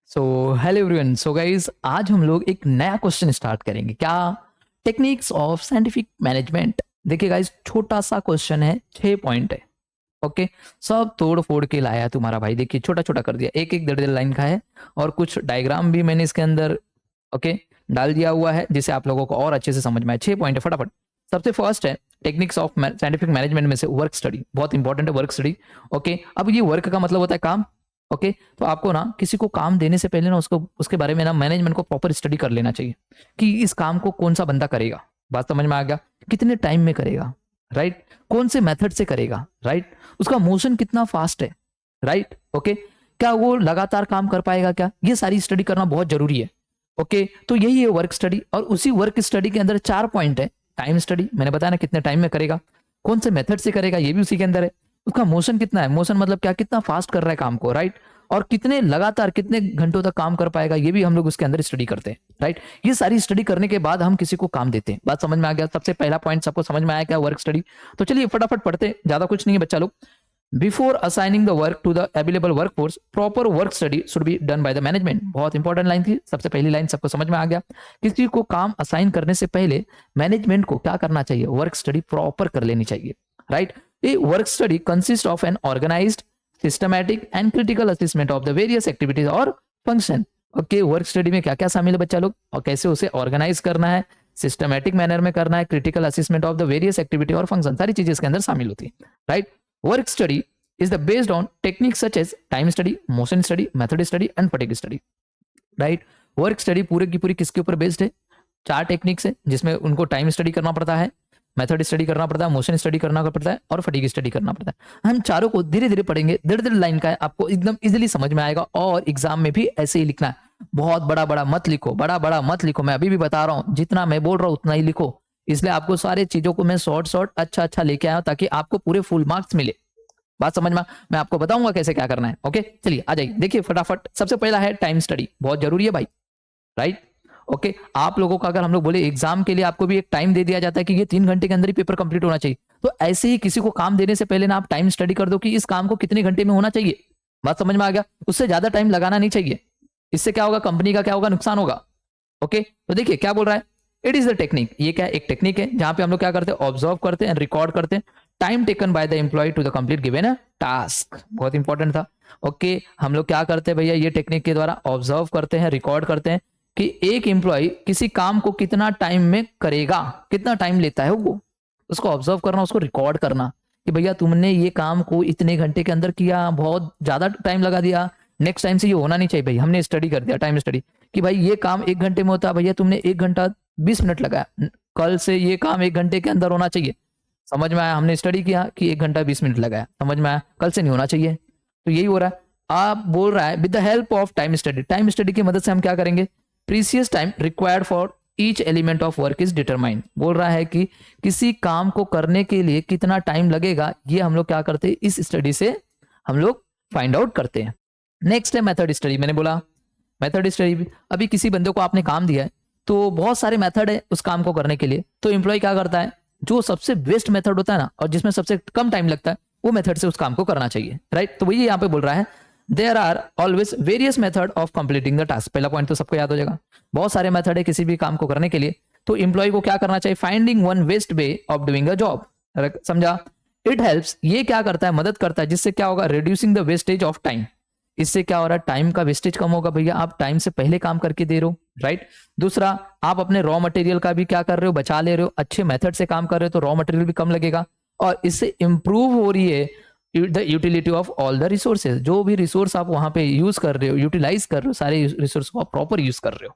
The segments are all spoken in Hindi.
So hello everyone. So guys आज हम लोग एक नया क्वेश्चन स्टार्ट करेंगे। क्या? Techniques of scientific management. देखिए गाइज, छोटा सा क्वेश्चन है, 6 पॉइंट है। ओके, सब तोड़ फोड़ के लाया है तुम्हारा भाई। देखिए छोटा छोटा कर दिया, एक एक 1.5 लाइन का है और कुछ डायग्राम भी मैंने इसके अंदर ओके डाल दिया हुआ है जिससे आप लोगों को और अच्छे से समझ में आए। 6 पॉइंट है, फटाफट। सबसे फर्स्ट है टेक्निक्स ऑफ साइंटिफिक मैनेजमेंट में से वर्क स्टडी। बहुत इंपॉर्टेंट है वर्क स्टडी। ओके, अब ये वर्क का मतलब होता है काम। ओके, तो आपको ना किसी को काम देने से पहले ना उसको उसके बारे में ना मैनेजमेंट को प्रॉपर स्टडी कर लेना चाहिए कि इस काम को कौन सा बंदा करेगा। बात समझ में आ गया? कितने टाइम में करेगा, राइट? कौन से मेथड से करेगा, राइट? उसका मोशन कितना फास्ट है, राइट? ओके, क्या वो लगातार काम कर पाएगा, क्या? ये सारी स्टडी करना बहुत जरूरी है। ओके, तो यही है वर्क स्टडी। और उसी वर्क स्टडी के अंदर 4 पॉइंट है। टाइम स्टडी, मैंने बताया ना कितने टाइम में करेगा, कौन से मेथड से करेगा ये भी उसी के अंदर है। उसका मोशन कितना है, मोशन मतलब क्या, कितना फास्ट कर रहा है काम को, राइट? और कितने लगातार कितने घंटों तक काम कर पाएगा ये भी हम लोग उसके अंदर स्टडी करते हैं, राइट? ये सारी स्टडी करने के बाद हम किसी को काम देते हैं। बात समझ में आ गया? सबसे पहला पॉइंट सबको समझ में आया क्या? Work study. तो चलिए फटाफट पढ़ते हैं, ज्यादा कुछ नहीं है बच्चा लोग। Before assigning the work to the available work force, proper work study should be done by the management. बहुत इंपॉर्टेंट लाइन थी, सबसे पहली लाइन सबको समझ में आ गया। किसी को काम असाइन करने से पहले मैनेजमेंट को क्या करना चाहिए? वर्क स्टडी प्रॉपर कर लेनी चाहिए, राइट? ये work study consist of an organised, systematic and critical assessment of the various activities और फंक्शन। ओके, वर्क स्टडी में क्या क्या शामिल है बच्चा लोग, और कैसे उसे ऑर्गेनाइज करना है, सिस्टमैटिक मैनर में करना है, critical assessment of the various activity और फंक्शन, सारी चीजें इसके अंदर शामिल होती है, right? Work study is the based on techniques such as time study, motion study, method study and fatigue study, right? Work study पूरे की पूरी किसके ऊपर बेस्ड है? 4 टेक्निक्स है जिसमें उनको टाइम स्टडी करना पड़ता है, मेथड स्टडी करना पड़ता है, मोशन स्टडी करना पड़ता है और फटीग स्टडी करना पड़ता है। हम चारों को धीरे धीरे पढ़ेंगे, 1.5 लाइन का है, आपको एकदम इजीली समझ में आएगा और एग्जाम में भी ऐसे ही लिखना है। बहुत बड़ा बड़ा मत लिखो, बड़ा बड़ा मत लिखो, मैं अभी भी बता रहा हूँ, जितना मैं बोल रहा हूँ उतना ही लिखो। इसलिए आपको सारी चीजों को मैं शॉर्ट शॉर्ट अच्छा अच्छा लेके आया हूं ताकि आपको पूरे फुल मार्क्स मिले। बात समझ में? मैं आपको बताऊंगा कैसे क्या करना है। ओके, चलिए आ जाइए, देखिए फटाफट। सबसे पहला है टाइम स्टडी, बहुत जरूरी है भाई, राइट? ओके, आप लोगों का अगर हम लोग बोले एग्जाम के लिए आपको भी एक टाइम दे दिया जाता है कि ये 3 घंटे के अंदर ही पेपर कंप्लीट होना चाहिए, तो ऐसे ही किसी को काम देने से पहले ना आप टाइम स्टडी कर दो कि इस काम को कितने घंटे में होना चाहिए। बात समझ में आ गया? उससे ज्यादा टाइम लगाना नहीं चाहिए। इससे क्या होगा, कंपनी का क्या होगा, नुकसान होगा। ओके, तो देखिए क्या बोल रहा है, इट इज द टेक्निक। ये क्या है, एक टेक्निक है जहां पे हम लोग क्या करते हैं, ऑब्जर्व करते हैं, रिकॉर्ड करते हैं time taken by the employ to the complete given task. बहुत इंपॉर्टेंट था। ओके, हम लोग क्या करते हैं भैया, ये टेक्निक के द्वारा ऑब्जर्व करते हैं, रिकॉर्ड करते हैं कि एक एम्प्लॉय किसी काम को कितना टाइम में करेगा, कितना टाइम लेता है वो, उसको ऑब्जर्व करना, उसको रिकॉर्ड करना कि भैया तुमने ये काम को इतने घंटे के अंदर किया, बहुत ज्यादा टाइम लगा दिया, नेक्स्ट टाइम से ये होना नहीं चाहिए भाई। हमने स्टडी कर दिया, टाइम स्टडी, कि भाई ये काम 1 घंटे में होता है, भैया तुमने 1 घंटा 20 मिनट लगाया, कल से ये काम 1 घंटे के अंदर होना चाहिए। समझ में आया? हमने स्टडी किया कि 1 घंटा 20 मिनट लगाया, समझ में आया? कल से नहीं होना चाहिए। तो यही हो रहा है। आप बोल रहा है with the help of time study, time study की मदद से हम क्या करेंगे, precious time required for each element of work is determined. बोल रहा है कि किसी काम को करने के लिए कितना टाइम लगेगा, ये हम लोग क्या करते हैं, इस स्टडी से हम लोग फाइंड आउट करते हैं। नेक्स्ट है मेथड स्टडी। मैंने बोला मेथड स्टडी, अभी किसी बंदे को आपने काम दिया है तो बहुत सारे मेथड है उस काम को करने के लिए, तो एम्प्लॉय क्या करता है, जो सबसे बेस्ट मेथड होता है ना और जिसमें सबसे कम टाइम लगता है वो मेथड से उस काम को करना चाहिए, राइट? तो वही यहाँ पे बोल रहा है, there are always various method of completing the task. पहला पॉइंट तो सबको याद हो जाएगा, बहुत सारे मेथड है किसी भी काम को करने के लिए, तो एम्प्लॉय को क्या करना चाहिए, finding one best way of doing a job. समझा? इट हेल्प्स, ये क्या करता है, मदद करता है, जिससे क्या होगा, reducing the wastage of time. इससे क्या हो रहा है, टाइम का वेस्टेज कम होगा भैया, आप टाइम से पहले काम करके दे रहे हो, राइट? दूसरा, आप अपने रॉ मटेरियल का भी क्या कर रहे हो, बचा ले रहे हो, अच्छे मेथड से काम कर रहे हो तो रॉ मटेरियल भी कम लगेगा, और इससे इंप्रूव हो रही है the utility of all the resources. जो भी रिसोर्स आप वहां पे यूज कर रहे हो, यूटिलाइज कर रहे हो, सारे रिसोर्स को आप प्रॉपर यूज कर रहे हो,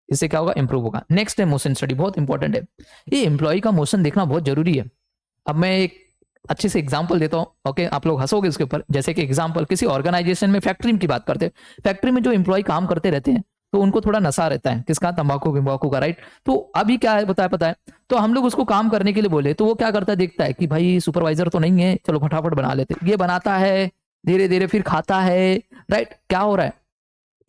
इससे क्या होगा, इंप्रूव होगा। नेक्स्ट है मोशन स्टडी, बहुत इंपॉर्टेंट है। ये एम्प्लॉय का मोशन देखना बहुत जरूरी है। अब मैं एक अच्छे से एग्जांपल देता हूं, ओके? आप लोग हंसोगे उसके ऊपर। जैसे कि एग्जांपल, किसी ऑर्गेनाइजेशन में, फैक्ट्री की बात करते हैं, फैक्ट्री में जो एम्प्लॉय काम करते रहते हैं तो उनको थोड़ा नशा रहता है, किसका, तंबाकू विम्बाकू का, राइट? तो अभी क्या है बताया, पता है? तो हम लोग उसको काम करने के लिए बोले तो वो क्या करता है, देखता है कि भाई सुपरवाइजर तो नहीं है, चलो फटाफट बना लेते, ये बनाता है, धीरे धीरे फिर खाता है, राइट? क्या हो रहा है,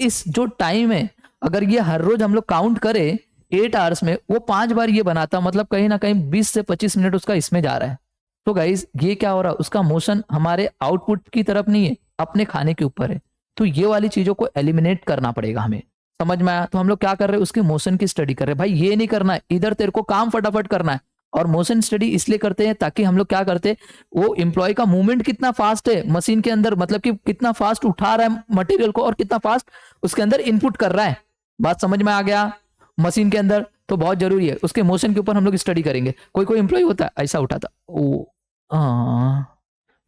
इस जो टाइम है, अगर ये हर रोज हम लोग काउंट करें 8 आवर्स में, वो 5 बार ये बनाता, मतलब कहीं ना कहीं 20 से 25 मिनट उसका इसमें जा रहा है। तो गाइज ये क्या हो रहा है, उसका मोशन हमारे आउटपुट की तरफ नहीं है, अपने खाने के ऊपर है। तो ये वाली चीजों को एलिमिनेट करना पड़ेगा हमें, समझ में आया। तो हम लोग क्या कर रहे हैं, उसके मोशन की स्टडी कर रहे हैं। भाई ये नहीं करना है, इधर तेरे को काम फटाफट करना है। और मोशन स्टडी इसलिए करते हैं ताकि हम लोग क्या करते हैं, वो एम्प्लॉय का मूवमेंट कितना फास्ट है मशीन के अंदर, मतलब कि कितना फास्ट उठा रहा है मटेरियल को और कितना फास्ट उसके अंदर इनपुट कर रहा है। बात समझ में आ गया। मशीन के अंदर तो बहुत जरूरी है, उसके मोशन के ऊपर हम लोग स्टडी करेंगे। कोई कोई एम्प्लॉय होता है ऐसा उठाता, ओ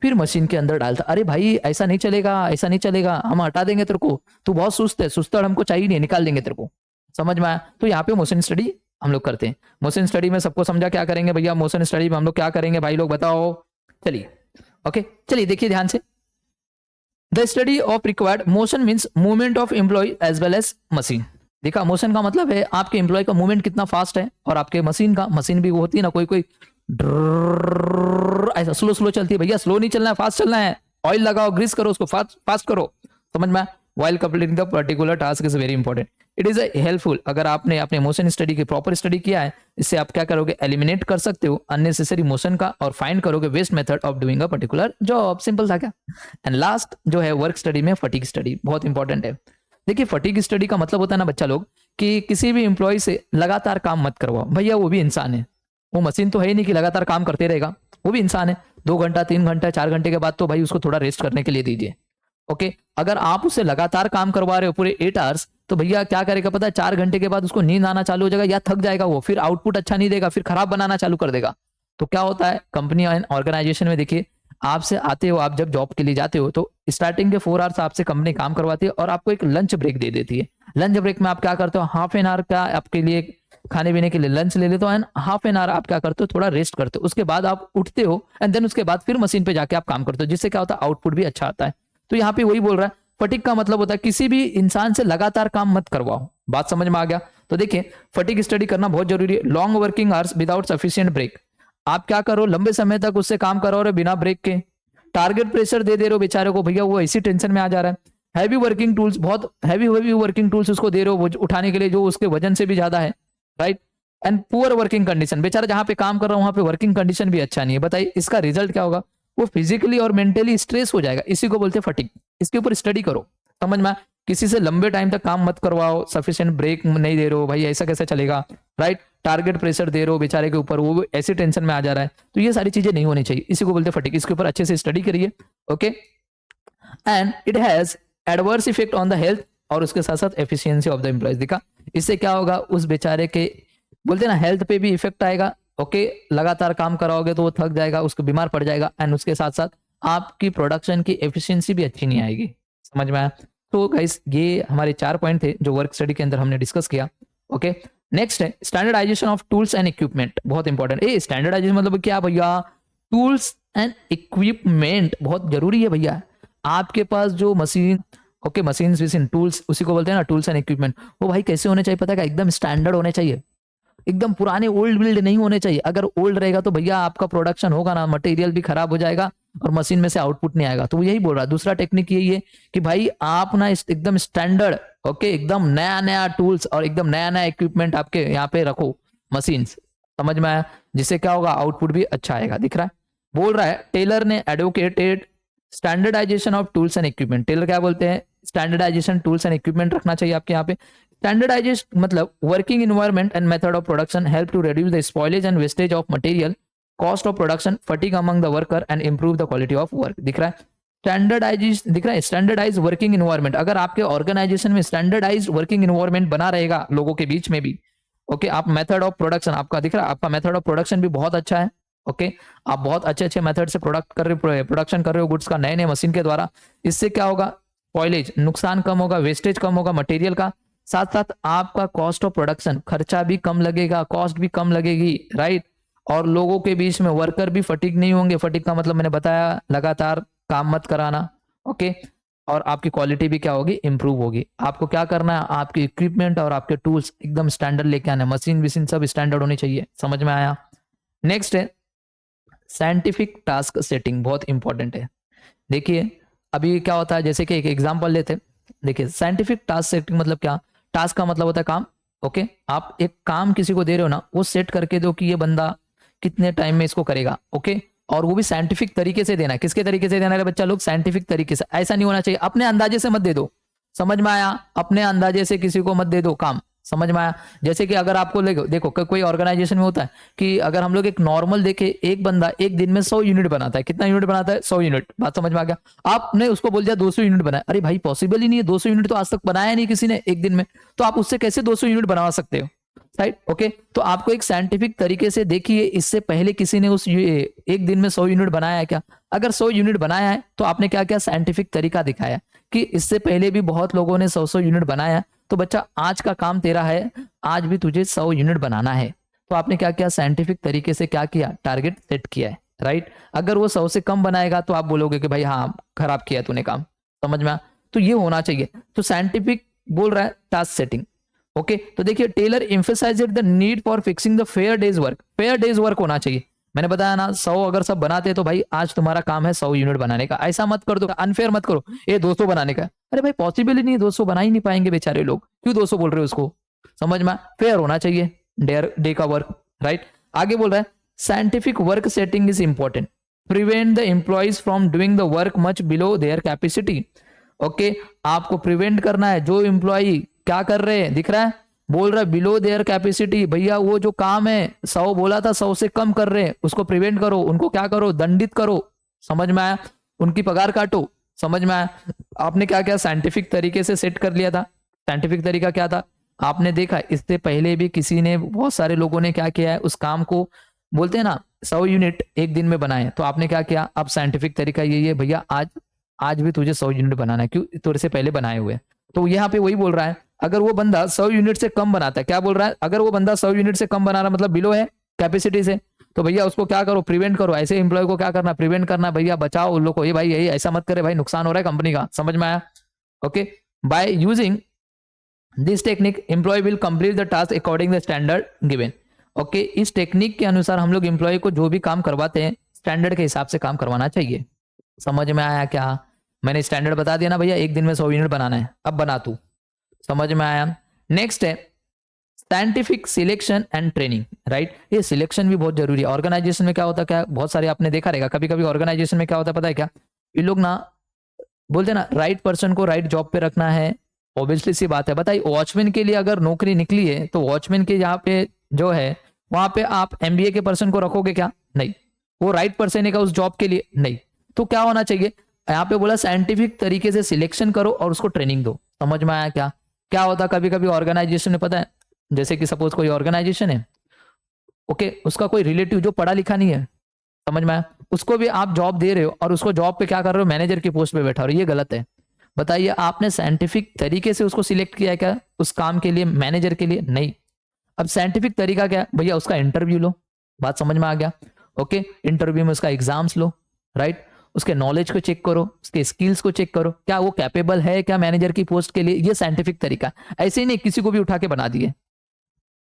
फिर मशीन के अंदर डालता, अरे भाई ऐसा नहीं चलेगा, ऐसा नहीं चलेगा, हम हटा देंगे तेरे को, तू बहुत सुस्त है, सुस्तर हमको चाहिए नहीं, निकाल देंगे तेरे को। समझ में आया। तो यहाँ पे मोशन स्टडी हम लोग करते हैं। मोशन स्टडी में सबको समझा क्या करेंगे भैया, मोशन स्टडी में हम लोग क्या करेंगे भाई लोग बताओ। चलिए ओके, चलिए देखिए ध्यान से। The study of required motion means movement of employ as well as machine. देखा, मोशन का मतलब है आपके एम्प्लॉय का मूवमेंट कितना फास्ट है, और आपके मशीन का, मशीन भी वो होती है ना कोई कोई ऐसा स्लो स्लो चलती है, भैया स्लो नहीं चलना है, फास्ट चलना है। ऑयल लगाओ, ग्रीस करो उसको, फास्ट फास्ट करो, समझ में। while completing the particular task is very important. It is a helpful, अगर आपने अपने मोशन स्टडी की प्रॉपर स्टडी किया है, इससे आप क्या करोगे, एलिमिनेट कर सकते हो अननेसेसरी मोशन का और फाइंड करोगे best method of doing a particular job. Simple था क्या। एंड लास्ट जो है वर्क स्टडी में फटीग स्टडी बहुत इंपॉर्टेंट है। देखिए फटीग स्टडी का मतलब होता है ना बच्चा लोग, कि किसी भी एम्प्लॉय से लगातार काम मत करवाओ। भैया वो भी इंसान है, वो मशीन तो है ही नहीं कि लगातार काम करते रहेगा, वो भी इंसान है। 2 घंटा 3 घंटा 4 घंटे के बाद तो भाई उसको थोड़ा रेस्ट करने के लिए दीजिए। ओके, अगर आप उससे लगातार काम करवा रहे हो पूरे 8 आवर्स, तो भैया क्या करेगा पता है, 4 घंटे के बाद उसको नींद आना चालू हो जाएगा या थक जाएगा वो, फिर आउटपुट अच्छा नहीं देगा, फिर खराब बनाना चालू कर देगा। तो क्या होता है कंपनी एंड ऑर्गेनाइजेशन में, देखिए आपसे आते हो, आप जब जॉब के लिए जाते हो तो स्टार्टिंग के 4 आवर्स आपसे कंपनी काम करवाती है और आपको एक लंच ब्रेक दे देती है। लंच ब्रेक में आप क्या करते हो, हाफ एन आवर का आपके लिए खाने पीने के लिए लंच ले लेते हो, एंड हाफ एन आवर आप क्या करते हो, थोड़ा रेस्ट करते हो। उसके बाद आप उठते हो एंड देन उसके बाद फिर मशीन पे जाके आप काम करते हो, जिससे क्या होता है आउटपुट भी अच्छा आता है। तो यहाँ पे वही बोल रहा है, फटीग का मतलब होता है किसी भी इंसान से लगातार काम मत करवाओ। बात समझ में आ गया। तो देखिए फटीग स्टडी करना बहुत जरूरी है। Long working hours without sufficient break, आप क्या करो, लंबे समय तक उससे काम करो रहे बिना ब्रेक के। टारगेट प्रेशर दे रहे हो बेचारे को, भैया वो ऐसी टेंशन में आ जा रहा है। हैवी वर्किंग टूल्स, बहुत हैवी वर्किंग टूल्स उसको दे रहे हो वो उठाने के लिए, जो उसके वजन से भी ज्यादा है, right. And poor working condition, बेचारा जहां पे काम कर रहा हूं वहां पे वर्किंग कंडीशन भी अच्छा नहीं है। बताइए इसका रिजल्ट क्या होगा, वो फिजिकली और मेंटली स्ट्रेस हो जाएगा। इसी को बोलते हैं फटीग। इसके ऊपर स्टडी करो, समझ में। किसी से लंबे टाइम तक काम मत करवाओ, सफिशिएंट ब्रेक नहीं दे रहे हो, भाई ऐसा कैसे चलेगा, राइट। टारगेट प्रेशर दे रहे हो बेचारे के ऊपर, वो ऐसी टेंशन में आ जा रहा है, तो ये सारी चीजें नहीं होनी चाहिए। इसी को बोलते हैं फटीग। इसके ऊपर अच्छे से स्टडी करिए, okay. And it has adverse effect on the health, और उसके साथ साथ एफिशिएंसी ऑफ द एम्प्लॉयज। देखा, इससे क्या होगा, उस बेचारे के बोलते हैं ना हेल्थ पे भी इफेक्ट आएगा। ओके, लगातार काम कराओगे तो वो थक जाएगा, उसको बीमार पड़ जाएगा, एंड उसके साथ साथ आपकी प्रोडक्शन की एफिशिएंसी भी अच्छी नहीं आएगी। समझ में आया। तो गाइस ये हमारे 4 पॉइंट थे जो वर्क स्टडी के अंदर हमने डिस्कस किया। ओके, नेक्स्ट है standardisation of tools and equipment. बहुत इंपॉर्टेंट है स्टैंडर्डाइजेशन, मतलब क्या भैया, टूल्स एंड इक्विपमेंट बहुत जरूरी है भैया। आपके पास जो मशीन, ओके मशीन टूल्स, उसी को बोलते हैं ना टूल्स एंड इक्विपमेंट, वो भाई कैसे होने चाहिए पता है, एकदम स्टैंडर्ड होने चाहिए, एकदम पुराने ओल्ड बिल्ड नहीं होने चाहिए। अगर ओल्ड रहेगा तो भैया आपका प्रोडक्शन होगा ना, मटेरियल भी खराब हो जाएगा और मशीन में से आउटपुट नहीं आएगा। तो वो यही बोल रहा है। दूसरा टेक्निक यही है कि भाई आप ना एकदम स्टैंडर्ड, ओके एकदम नया नया टूल्स और एकदम नया नया इक्विपमेंट आपके यहाँ पे रखो, मशीन। समझ में आया। जिससे क्या होगा, आउटपुट भी अच्छा आएगा। दिख रहा है, बोल रहा है टेलर ने advocated standardisation of tools and equipment. Taylor क्या बोलते हैं, स्टैंडर्डाइजेशन टूल्स एंड इक्विपमेंट रखना चाहिए आपके यहाँ पे। स्टैंडर्डाइजेशन मतलब working environment and method of production help to reduce the spoilage and wastage of material, cost of production, fatigue among the worker and improve the quality of work. दिख रहा है, स्टैंडर्डाइज दिख रहा है, स्टैंडर्डाइज वर्किंग एनवायरनमेंट। अगर आपके ऑर्गेनाइजेशन में स्टैंडर्डाइज वर्किंग एनवायरनमेंट बना रहेगा लोगों के बीच में भी, ओके आप मेथड ऑफ प्रोडक्शन, आपका दिख रहा है आपका मेथड ऑफ प्रोडक्शन भी बहुत अच्छा है। ओके, आप बहुत अच्छे अच्छे मेथड से प्रोडक्शन कर रहे हो गुड्स का, नए नए मशीन के द्वारा। इससे क्या होगा, स्पॉइलेज नुकसान कम होगा, वेस्टेज कम होगा मटेरियल का, साथ साथ आपका कॉस्ट ऑफ प्रोडक्शन खर्चा भी कम लगेगा, कॉस्ट भी कम लगेगी, राइट। और लोगों के बीच में वर्कर भी फटीग नहीं होंगे। फटीग का मतलब मैंने बताया लगातार काम मत कराना, ओके। और आपकी क्वालिटी भी क्या होगी, इंप्रूव होगी। आपको क्या करना है, आपके इक्विपमेंट और आपके टूल्स एकदम स्टैंडर्ड लेके आना है, मशीन सब स्टैंडर्ड होनी चाहिए। समझ में आया। नेक्स्ट है साइंटिफिक टास्क सेटिंग, बहुत इंपॉर्टेंट है। देखिए अभी क्या होता है, जैसे कि एक एग्जांपल लेते हैं। देखिए साइंटिफिक टास्क सेटिंग मतलब क्या, टास्क का मतलब होता है काम, ओके। आप एक काम किसी को दे रहे हो ना, वो सेट करके दो कि ये बंदा कितने टाइम में इसको करेगा, ओके। और वो भी साइंटिफिक तरीके से देना है। किसके तरीके से देना है बच्चा लोग? साइंटिफिक तरीके से। ऐसा नहीं होना चाहिए अपने अंदाजे से मत दे दो, समझ में आया? अपने अंदाजे से किसी को मत दे दो काम, समझ में आया? जैसे कि अगर आपको देखो कोई ऑर्गेनाइजेशन में होता है कि अगर हम लोग एक नॉर्मल देखे, एक बंदा एक दिन में 100 यूनिट बनाता है। कितना यूनिट बनाता है? 100 यूनिट। बात समझ में आ गया? आपने उसको बोल दिया 200 यूनिट बनाए, अरे भाई पॉसिबल ही नहीं है, 200 यूनिट तो आज तक बनाया नहीं किसी ने एक दिन में, तो आप उससे कैसे 200 यूनिट बनवा सकते हो? Right, okay. तो आपको एक साइंटिफिक तरीके से देखिए, इससे पहले किसी ने उस एक दिन में 100 यूनिट बनाया है क्या? अगर 100 यूनिट बनाया है तो आपने क्या क्या साइंटिफिक तरीका दिखाया कि इससे पहले भी बहुत लोगों ने 100 यूनिट बनाया, तो बच्चा आज का काम तेरा है, आज भी तुझे 100 यूनिट बनाना है। तो आपने क्या क्या साइंटिफिक तरीके से क्या किया? टारगेट सेट किया है, राइट। अगर वो 100 से कम बनाएगा तो आप बोलोगे कि भाई हाँ खराब किया तूने काम, समझ में आ? तो ये होना चाहिए। तो साइंटिफिक बोल रहा है टास्क सेटिंग, ओके। तो देखिए Taylor emphasised the need for fixing the fair day's work. Fair day's work होना चाहिए। मैंने बताया ना 100 अगर सब बनाते तो भाई आज तुम्हारा काम है 100 यूनिट बनाने का। ऐसा मत कर दो, अनफेयर मत करो, ये 200 बनाने का। अरे भाई पॉसिबल ही नहीं है, 200 बना ही नहीं पाएंगे बेचारे लोग, क्यों 200 बोल रहे हो उसको? समझ में? फेयर होना चाहिए डे का वर्क, राइट। आगे बोल रहा है scientific work setting is important, prevent the employees from doing the work much below their capacity. Okay, आपको प्रिवेंट करना है। जो एम्प्लॉय क्या कर रहे हैं दिख रहा है, बोल रहा है बिलो देयर कैपेसिटी, भैया वो जो काम है 100 बोला था 100 से कम कर रहे हैं, उसको प्रिवेंट करो, उनको क्या करो? दंडित करो, समझ में आया? उनकी पगार काटो, समझ में आया? आपने क्या क्या साइंटिफिक तरीके से सेट कर लिया था। साइंटिफिक तरीका क्या था? आपने देखा इससे पहले भी किसी ने, बहुत सारे लोगों ने क्या किया है, उस काम को बोलते हैं ना 100 यूनिट एक दिन में बनाए, तो आपने क्या किया? अब साइंटिफिक तरीका यही है भैया, आज भी तुझे 100 यूनिट बनाना है, क्यों? तेरे से पहले बनाए हुए। तो यहाँ पे वही बोल रहा है, अगर वो बंदा 100 यूनिट से कम बनाता है, क्या बोल रहा है? अगर वो बंदा 100 यूनिट से कम बना रहा मतलब बिलो है कैपेसिटी से, तो भैया उसको क्या करो? प्रिवेंट करो। ऐसे एम्प्लॉय को क्या करना? प्रिवेंट करना, भैया बचाओ उन लोग को, ये भाई यही ऐसा मत करे भाई, नुकसान हो रहा है कंपनी का, समझ में आया? Okay, by using this technique employ will complete the task according the standard given. Okay, इस टेक्निक के अनुसार हम लोग एम्प्लॉय को जो भी काम करवाते हैं स्टैंडर्ड के हिसाब से काम करवाना चाहिए। समझ में आया क्या? मैंने स्टैंडर्ड बता दिया ना भैया, एक दिन में 100 यूनिट बनाना है, अब बना तू, समझ में आया? नेक्स्ट है scientific selection and training, right. ये सिलेक्शन भी बहुत जरूरी है। ऑर्गेनाइजेशन में क्या होता है, क्या बहुत सारे आपने देखा रहेगा, कभी कभी ऑर्गेनाइजेशन में क्या होता है पता है क्या? ये लोग ना बोलते ना राइट पर्सन को राइट जॉब पे रखना है, ऑब्वियसली सी बात है। बताइए वॉचमैन के लिए अगर नौकरी निकली है तो वॉचमैन के यहाँ पे जो है वहां पे आप एमबीए के पर्सन को रखोगे क्या? नहीं। वो राइट पर्सन है क्या उस जॉब के लिए? नहीं। तो क्या होना चाहिए? यहाँ पे बोला साइंटिफिक तरीके से सिलेक्शन करो और उसको ट्रेनिंग दो। समझ में आया क्या? क्या होता कभी कभी ऑर्गेनाइजेशन में पता है, जैसे कि सपोज कोई ऑर्गेनाइजेशन है, ओके, उसका कोई रिलेटिव जो पढ़ा लिखा नहीं है, समझ में आया, उसको भी आप जॉब दे रहे हो और उसको जॉब पे क्या कर रहे हो? मैनेजर की पोस्ट पे बैठा रहे हो, ये गलत है। बताइए आपने साइंटिफिक तरीके से उसको सिलेक्ट किया है क्या उस काम के लिए, मैनेजर के लिए? नहीं। अब साइंटिफिक तरीका क्या है भैया? उसका इंटरव्यू लो। बात समझ में आ गया? ओके, इंटरव्यू में उसका एग्जाम्स लो, राइट। उसके नॉलेज को चेक करो, उसके स्किल्स को चेक करो, क्या वो कैपेबल है क्या मैनेजर की पोस्ट के लिए? ये साइंटिफिक तरीका। ऐसे ही नहीं किसी को भी उठा के बना दिए।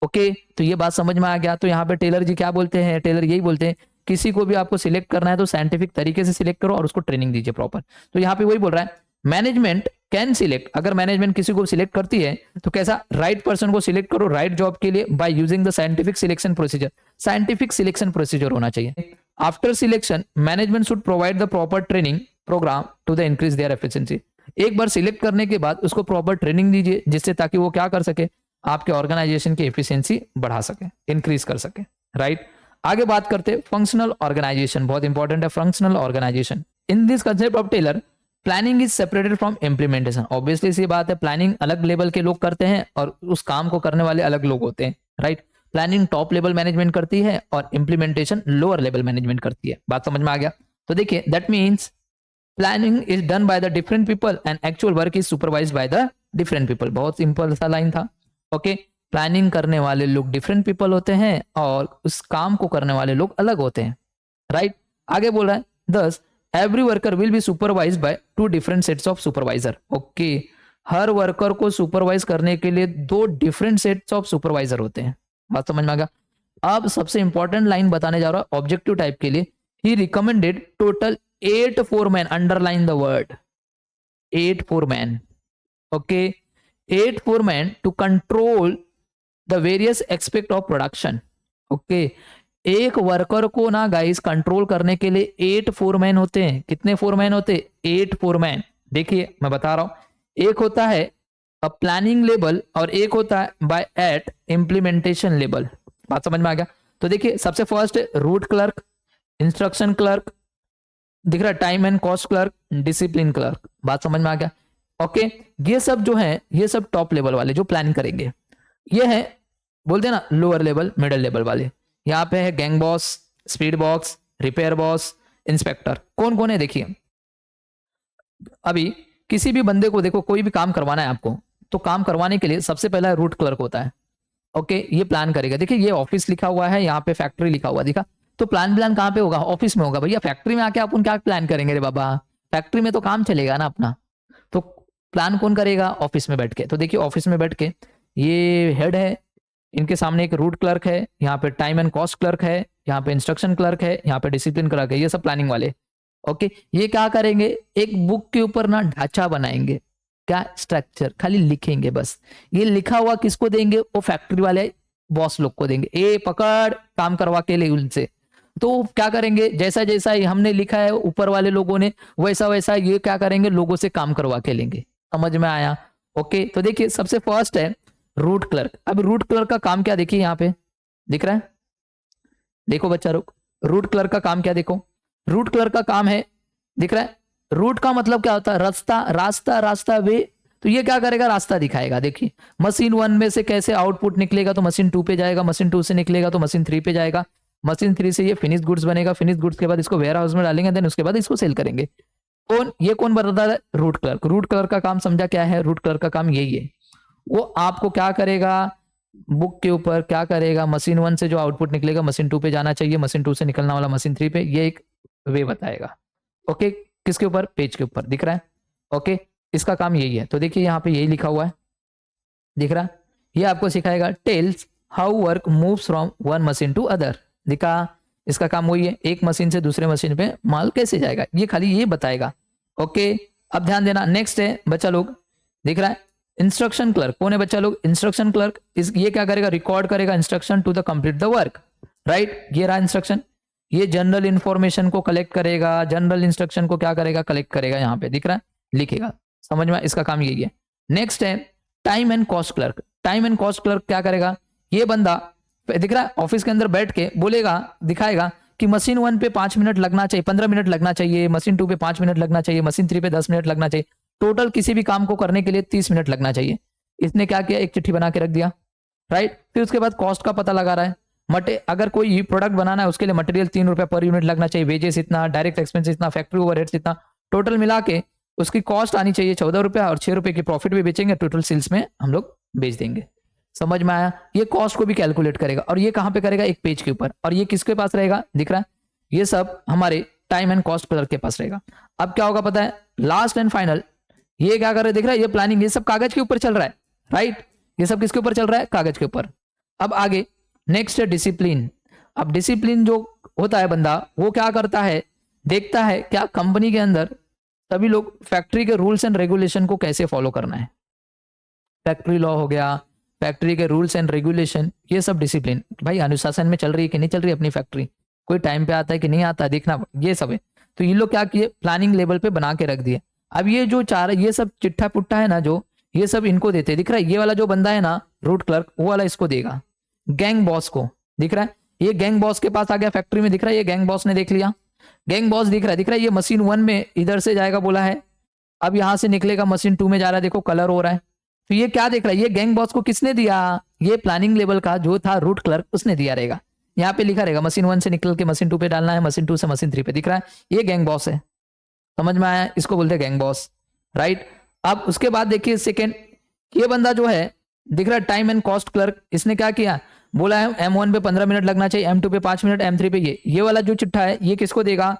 ओके, तो ये बात समझ में आ गया। तो यहाँ पे टेलर जी क्या बोलते हैं? टेलर यही बोलते हैं किसी को भी आपको सिलेक्ट करना है तो साइंटिफिक तरीके से सिलेक्ट करो और उसको ट्रेनिंग दीजिए प्रॉपर। तो यहाँ पे वही बोल रहा है मैनेजमेंट कैन सिलेक्ट, अगर मैनेजमेंट किसी को सिलेक्ट करती है तो कैसा? राइट पर्सन को सिलेक्ट करो राइट जॉब के लिए by using the scientific selection procedure. Scientific selection procedure होना चाहिए। After selection management should provide the proper training programme to the increase their efficiency. एक बार सिलेक्ट करने के बाद उसको प्रॉपर ट्रेनिंग दीजिए जिससे ताकि वो क्या कर सके? आपके ऑर्गेनाइजेशन की एफिशिएंसी बढ़ा सके, इंक्रीज कर सके, राइट। आगे बात करते हैं फंक्शनल ऑर्गेनाइजेशन, बहुत इंपॉर्टेंट है functional organisation. In this concept of Taylor planning is separated from implementation. Obviously सी बात है, प्लानिंग अलग लेवल के लोग करते हैं और उस काम को करने वाले अलग लोग होते हैं, right. Planning top level management करती है और इंप्लीमेंटेशन लोअर लेवल मैनेजमेंट करती है। बात समझ में आ गया? तो देखिए that means planning is done by the different people and actual work is supervised by the different people. बहुत सिंपल सा लाइन था। ओके, प्लानिंग करने वाले लोग डिफरेंट पीपल होते हैं और उस काम को करने वाले लोग अलग होते हैं, राइट। आगे बोल रहा है दस every worker will be supervised by 2 different sets of supervisor. Okay, हर वर्कर को सुपरवाइज करने के लिए 2 डिफरेंट सेट्स ऑफ सुपरवाइजर होते हैं। बात समझ में आ गया? अब सबसे इंपॉर्टेंट लाइन बताने जा रहा हूं ऑब्जेक्टिव टाइप के लिए। He recommended total 8 foreman, underline the word 8 foreman. Okay, 8 foremen to control the various aspect of production. Okay, एक वर्कर को ना गाइस कंट्रोल करने के लिए 8 फोरमैन होते हैं। कितने फोरमैन होते हैं? 8 फोरमैन। देखिए मैं बता रहा हूं, एक होता है प्लानिंग लेवल और एक होता है बाय एट इम्प्लीमेंटेशन लेवल। बात समझ में आ गया? तो देखिए सबसे first root clerk, instruction clerk, दिख रहा है time and cost clerk, discipline clerk. बात समझ में आ गया? ओके, ये सब जो है ये सब टॉप लेवल वाले जो प्लानिंग करेंगे। ये है बोलते हैं ना लोअर लेवल मिडिल लेवल वाले। यहाँ पे है gang boss, speed box, repair boss, inspector. कौन कौन है देखिए। अभी किसी भी बंदे को देखो, कोई भी काम करवाना है आपको, तो काम करवाने के लिए सबसे पहला रूट क्लर्क होता है। ओके, ये प्लान करेगा। देखिए ये ऑफिस लिखा हुआ है, यहाँ पे फैक्ट्री लिखा हुआ दिखा, तो प्लान कहाँ पे होगा? ऑफिस में होगा। भैया फैक्ट्री में आके अपन क्या प्लान करेंगे रे बाबा? फैक्ट्री में तो काम चलेगा ना अपना। तो प्लान कौन करेगा? ऑफिस में बैठ के। तो देखिए ऑफिस में बैठ के ये हेड है, इनके सामने एक रूट क्लर्क है, यहाँ पे टाइम एंड कॉस्ट क्लर्क है, यहाँ पे इंस्ट्रक्शन क्लर्क है, यहाँ पे डिसिप्लिन क्लर्क है। ये सब प्लानिंग वाले। ओके, ये क्या करेंगे? एक बुक के ऊपर ना ढांचा बनाएंगे। क्या? स्ट्रक्चर। खाली लिखेंगे बस। ये लिखा हुआ किसको देंगे? वो फैक्ट्री वाले बॉस लोग को देंगे। ए पकड़, काम करवा के ले उनसे। तो क्या करेंगे? जैसा जैसा हमने लिखा है ऊपर वाले लोगों ने, वैसा वैसा ये क्या करेंगे? लोगों से काम करवा के लेंगे। समझ में आया? ओके, तो देखिए सबसे फर्स्ट है रूट क्लर्क। अब रूट क्लर्क का काम क्या? देखिए यहाँ पे दिख रहा है, देखो बच्चा रुक। रूट क्लर्क का काम क्या? देखो, रूट क्लर्क का काम है, दिख रहा है। रूट का मतलब क्या होता है? रास्ता, रास्ता, रास्ता, वे। तो ये क्या करेगा? रास्ता दिखाएगा। देखिए मशीन 1 में से कैसे आउटपुट निकलेगा, तो मशीन 2 पे जाएगा, मशीन 2 से निकलेगा तो मशीन 3 पे जाएगा, मशीन 3 से ये फिनिश गुड्स बनेगा, फिनिश गुड्स के बाद इसको वेयर हाउस में डालेंगे, देन उसके बाद इसको सेल करेंगे। कौन? ये कौन बताता है? Root clerk. रूट क्लर्क का काम समझा क्या है? रूट क्लर्क का काम यही है। वो आपको क्या करेगा? बुक के ऊपर क्या करेगा? मशीन 1 से जो आउटपुट निकलेगा मशीन 2 पे जाना चाहिए, मशीन 2 से निकलना वाला मशीन 3 पे, ये एक वे बताएगा। ओके, किसके ऊपर? पेज के ऊपर। दिख रहा है? ओके, इसका काम यही है। तो देखिए यहाँ पे यही लिखा हुआ है, दिख रहा है? ये आपको सिखाएगा tells how work moves from one machine to other. दिखा? इसका काम वही है, एक मशीन से दूसरे मशीन पे माल कैसे जाएगा, ये खाली ये बताएगा। ओके, अब ध्यान देना। नेक्स्ट है बच्चा लोग, दिख रहा है इंस्ट्रक्शन क्लर्क। कौन है बच्चा लोग? Instruction clerk. ये क्या करेगा? रिकॉर्ड करेगा instruction to the complete the work. Right, ये रहा इंस्ट्रक्शन। ये जनरल इंफॉर्मेशन को कलेक्ट करेगा, जनरल इंस्ट्रक्शन को क्या करेगा? कलेक्ट करेगा। यहाँ पे दिख रहा है, लिखेगा। समझ में? इसका काम यही है। नेक्स्ट है time and cost clerk. Time and cost clerk क्या करेगा? ये बंदा दिख रहा है ऑफिस के अंदर बैठ के बोलेगा, दिखाएगा कि मशीन 1 पे 5 मिनट लगना चाहिए, 15 मिनट लगना चाहिए, मशीन 2 पे 5 मिनट लगना चाहिए, मशीन 3 पे 10 मिनट लगना चाहिए, टोटल किसी भी काम को करने के लिए 30 मिनट लगना चाहिए। इसने क्या किया? एक चिट्ठी बना के रख दिया। राइट, फिर उसके बाद कॉस्ट का पता लगा रहा है। अगर कोई प्रोडक्ट बनाना है उसके लिए मटेरियल 3 रुपए पर यूनिट लगना चाहिए, वेजेस इतना, डायरेक्ट एक्सपेंस इतना, फैक्ट्री ओवरहेड्स इतना, टोटल मिला के उसकी कॉस्ट आनी चाहिए 14 रुपया, और 6 रुपए की प्रॉफिट भी बेचेंगे, टोटल सेल्स में हम लोग बेच देंगे। समझ में आया? ये कॉस्ट को भी कैलकुलेट करेगा, और ये कहां पे करेगा? एक पेज के ऊपर। और ये किसके पास रहेगा? दिख रहा है, ये सब हमारे टाइम एंड कॉस्ट क्लर्क के पास रहेगा। अब क्या होगा पता है? लास्ट एंड फाइनल, ये क्या कर रहे? दिख रहा है, ये प्लानिंग, ये सब कागज के ऊपर चल रहा है। राइट, ये सब किसके ऊपर चल रहा है? कागज के ऊपर। अब आगे नेक्स्ट है डिसिप्लिन। अब डिसिप्लिन जो होता है बंदा, वो क्या करता है? देखता है क्या कंपनी के अंदर सभी लोग फैक्ट्री के रूल्स एंड रेगुलेशन को कैसे फॉलो करना है। फैक्ट्री लॉ हो गया, फैक्ट्री के रूल्स एंड रेगुलेशन, ये सब डिसिप्लिन। भाई अनुशासन में चल रही है कि नहीं चल रही अपनी फैक्ट्री, कोई टाइम पे आता है कि नहीं आता है, देखना, ये सब है। तो ये लोग क्या किए? प्लानिंग लेवल पे बना के रख दिए। अब ये जो चार ये सब चिट्ठा पुट्ठा है ना, जो ये सब इनको देते, दिख रहा है? ये वाला जो बंदा है ना रूट क्लर्क, वो वाला इसको देगा गैंग बॉस को। दिख रहा है? ये गैंग बॉस के पास आ गया फैक्ट्री में, दिख रहा है? ये गैंग बॉस ने देख लिया, गैंग बॉस दिख रहा है, दिख रहा है? ये मशीन 1 में इधर से जाएगा बोला है, अब यहां से निकलेगा मशीन 2 में जा रहा है, देखो कलर हो रहा है। तो ये क्या देख रहा है? ये गैंग बॉस को किसने दिया? ये प्लानिंग लेवल का जो था रूट क्लर्क, उसने दिया रहेगा। यहाँ पे लिखा रहेगा मशीन 1 से निकल के मशीन 2 पे डालना है, मशीन 2 से मशीन 3 पे। दिख रहा है? ये गैंग बॉस है। समझ में आया? इसको बोलते हैं गैंग बॉस। राइट, अब उसके बाद देखिए सेकेंड, ये बंदा जो है दिख रहा है टाइम एंड कॉस्ट क्लर्क, इसने क्या किया? बोला है M1 पे 15 मिनट लगना चाहिए, M2 पे 5 मिनट, M3 पे ये वाला जो चिट्ठा है ये किसको देगा?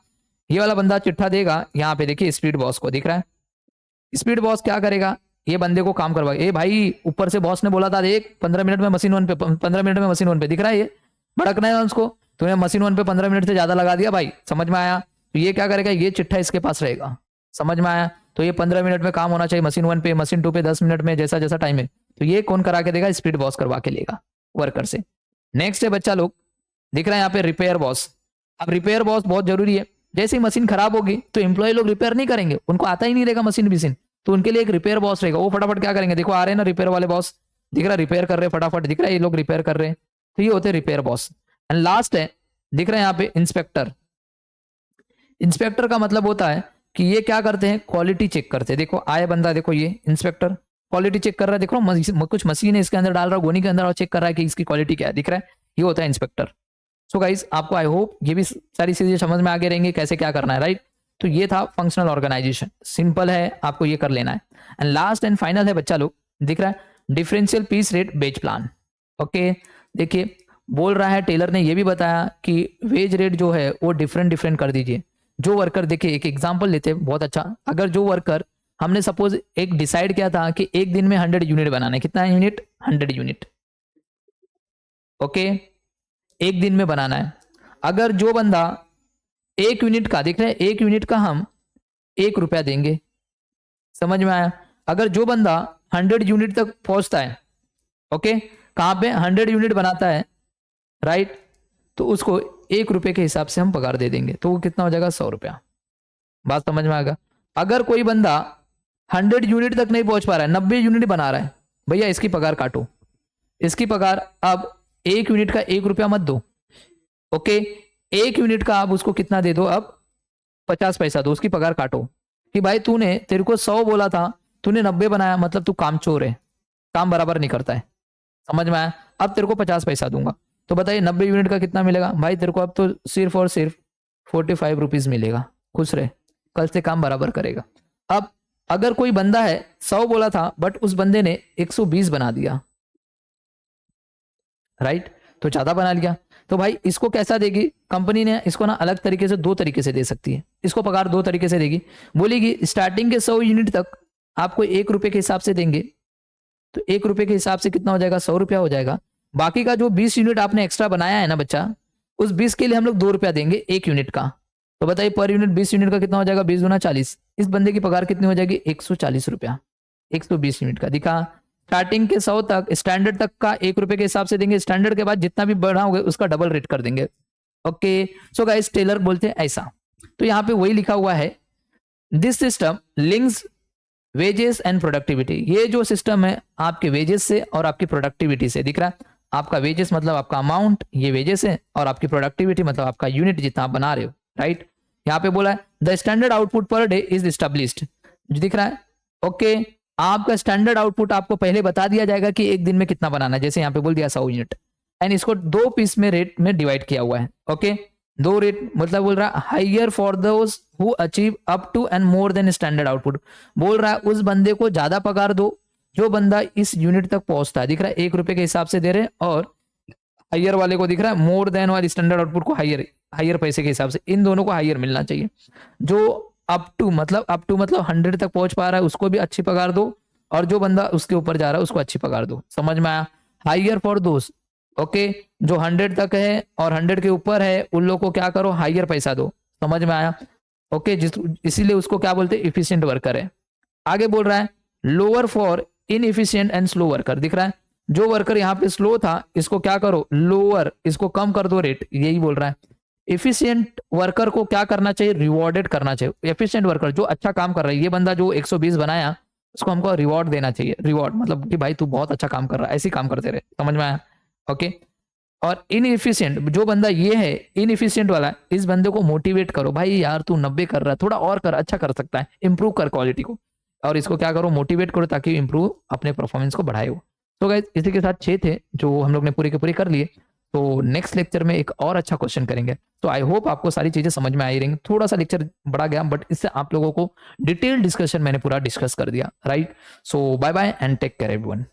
ये वाला बंदा चिट्ठा देगा यहाँ पे, देखिए स्पीड बॉस को। दिख रहा है? स्पीड बॉस क्या करेगा? ये बंदे को काम करवाएगा। ए भाई, ऊपर से बॉस ने बोला था देख 15 मिनट में मशीन 1 पे, 15 मिनट में मशीन 1 पे। दिख रहा है? ये भड़कना है उसको, तूने मशीन 1 पे 15 मिनट से ज्यादा लगा दिया भाई। समझ में आया? तो ये क्या करेगा? ये चिट्ठा इसके पास रहेगा। समझ में आया? तो ये 15 मिनट में काम होना चाहिए मशीन 1 पे, मशीन 2 पे 10 मिनट में, जैसा जैसा टाइम है। तो ये कौन करा के देगा? स्पीड बॉस करवा के लेगा वर्कर से। नेक्स्ट है बच्चा लोग, दिख रहा है यहाँ पे रिपेयर बॉस। अब रिपेयर बॉस बहुत जरूरी है, जैसे ही मशीन खराब होगी तो एम्प्लॉय लोग रिपेयर नहीं करेंगे, उनको आता ही नहीं रहेगा मशीन, तो उनके लिए एक रिपेयर बॉस रहेगा, वो फटाफट क्या करेंगे, देखो आ रहे हैं ना रिपेयर वाले बॉस, दिख रहा है रिपेयर कर रहे हैं फटाफट, दिख रहा है ये लोग रिपेयर कर रहे हैं, तो ये होते हैं रिपेयर बॉस। एंड लास्ट है, दिख रहा है यहाँ पे इंस्पेक्टर। इंस्पेक्टर का मतलब होता है कि ये क्या करते हैं, क्वालिटी चेक करते हैं। देखो आए बंदा, देखो ये इंस्पेक्टर क्वालिटी चेक कर रहा है, देखो कुछ मशीन है इसके अंदर डाल रहा है, गोनी के अंदर, और चेक कर रहा है कि इसकी क्वालिटी क्या है, दिख रहा है, ये होता है इंस्पेक्टर। सो गाइस आपको आई होप ये भी सारी चीजें समझ में आगे रहेंगे कैसे क्या करना है, राइट। तो ये था फंक्शनल ऑर्गेनाइजेशन, सिंपल है, आपको ये कर लेना है। एंड लास्ट एंड फाइनल है बच्चा लोग, दिख रहा है differential piece rate wage plan. Okay देखिए बोल रहा है टेलर ने ये भी बताया कि वेज रेट जो है वो डिफरेंट कर दीजिए। जो वर्कर, देखिए एक एग्जांपल लेते हैं बहुत अच्छा, अगर जो वर्कर हमने सपोज एक डिसाइड किया था कि एक दिन में 100 यूनिट बनाना है, कितना यूनिट, 100 यूनिट, ओके एक दिन में बनाना है। अगर जो बंदा 1 यूनिट का, देख रहे हैं 1 यूनिट का हम 1 रुपया देंगे, समझ में आया। अगर जो बंदा 100 यूनिट तक पहुंचता है, ओके कहां पे 100 यूनिट बनाता है, राइट, तो उसको 1 रुपए के हिसाब से हम पगार दे देंगे, तो वो कितना हो जाएगा, 100 रुपया। बात समझ में आएगा। अगर कोई बंदा 100 यूनिट तक नहीं पहुंच पा रहा है, 90 यूनिट बना रहा है, भैया इसकी पगार काटो, इसकी पगार अब 1 यूनिट का 1 रुपया मत दो, ओके 1 यूनिट का आप उसको कितना दे दो, अब 50 पैसा दो, उसकी पगार काटो कि भाई तूने, तेरे को 100 बोला था, तूने 90 बनाया, मतलब तू काम चोर है, काम बराबर नहीं करता है, समझ में आया। अब तेरे को 50 पैसा दूंगा, तो बताइए 90 यूनिट का कितना मिलेगा भाई, तेरे को अब तो सिर्फ और सिर्फ 45 रुपीज मिलेगा, खुश रहे, कल से काम बराबर करेगा। अब अगर कोई बंदा है 100 बोला था बट उस बंदे ने 120 बना दिया, राइट, तो ज्यादा बना लिया, तो भाई इसको कैसा देगी कंपनी ने, इसको ना अलग तरीके से, 2 तरीके से दे सकती है, इसको पगार 2 तरीके से देगी। बोलेगी स्टार्टिंग के 100 यूनिट तक आपको 1 रुपए के हिसाब से देंगे, तो 1 रुपए के हिसाब से कितना हो जाएगा, 100 रुपया हो जाएगा। बाकी का जो 20 यूनिट आपने एक्स्ट्रा बनाया है ना बच्चा, उस 20 के लिए हम लोग 2 रुपया देंगे 1 यूनिट का, तो बताइए पर यूनिट 20 यूनिट का कितना हो जाएगा, 20 दूना 40, इस बंदे की पगार कितनी हो जाएगी, 140 रुपया, 120 यूनिट का। दिखा, स्टार्टिंग के 100 तक, स्टैंडर्ड तक का 1 रुपए के हिसाब से देंगे, स्टैंडर्ड के बाद जितना भी बढ़ाओगे उसका डबल रेट कर देंगे। ओके सो गाइस टेलर बोलते हैं ऐसा, तो यहाँ पे वही लिखा हुआ है, this system links wages and productivity. ये जो सिस्टम है आपके वेजेस से और आपकी प्रोडक्टिविटी से, दिख रहा है आपका वेजेस मतलब आपका अमाउंट, ये वेजेस है, और आपकी प्रोडक्टिविटी मतलब आपका यूनिट जितना आप बना रहे हो, राइट। यहाँ पे बोला है the standard output per day is established, दिख रहा है, ओके आपका स्टैंडर्ड आउटपुट आपको पहले बता दिया जाएगा कि एक दिन में कितना बनाना है, जैसे यहाँ पे बोल दिया 100 यूनिट, एंड इसको 2 पीस में रेट में डिवाइड किया हुआ है, ओके 2 रेट मतलब बोल रहा है higher for those who achieve up to and more than standard output, बोल रहा है उस बंदे को ज्यादा पगार दो जो बंदा इस यूनिट तक पहुंचता है, दिख रहा है 1 रुपए के हिसाब से दे रहे हैं, और हायर वाले को दिख रहा है मोर देन वाले स्टैंडर्ड आउटपुट को हायर पैसे के हिसाब से, इन दोनों को हायर मिलना चाहिए। जो अप टू मतलब 100 तक पहुंच पा रहा है उसको भी अच्छी पगार दो, और जो बंदा उसके ऊपर जा रहा है उसको अच्छी पगार दो, समझ में आया। हायर फॉर दोस्त, ओके जो 100 तक है और 100 के ऊपर है उन लोगों को क्या करो, हायर पैसा दो, समझ में आया, ओके इसीलिए उसको क्या बोलते हैं, इफिशिएंट वर्कर है। आगे बोल रहा है lower for inefficient and slow worker, दिख रहा है जो वर्कर यहाँ पे स्लो था इसको क्या करो, लोअर, इसको कम कर दो रेट, यही बोल रहा है। एफिशिएंट वर्कर को क्या करना चाहिए, रिवॉर्डेड करना चाहिए। एफिशिएंट वर्कर जो अच्छा काम कर रहा है, ये बंदा जो 120 बनाया उसको हमको रिवॉर्ड देना चाहिए, रिवॉर्ड मतलब कि भाई तू बहुत अच्छा काम कर रहा है, ऐसे काम करते रहे, समझ में आया, ओके। और इनएफिशिएंट जो बंदा ये है इनएफिशिएंट वाला, इस बंदे को मोटिवेट करो, भाई यार तू 90 कर रहा है, थोड़ा और कर, अच्छा कर सकता है, इंप्रूव कर क्वालिटी को, और इसको क्या करो, मोटिवेट करो ताकि इंप्रूव अपने परफॉर्मेंस को बढ़ाए हो। तो गाइस इसी के साथ 6 थे जो हम लोग ने पूरे के पूरे कर लिए। तो नेक्स्ट लेक्चर में एक और अच्छा क्वेश्चन करेंगे। तो आई होप आपको सारी चीजें समझ में आई रहेंगी, थोड़ा सा लेक्चर बढ़ा गया बट इससे आप लोगों को डिटेल डिस्कशन मैंने पूरा डिस्कस कर दिया, right. So bye bye and take care everyone.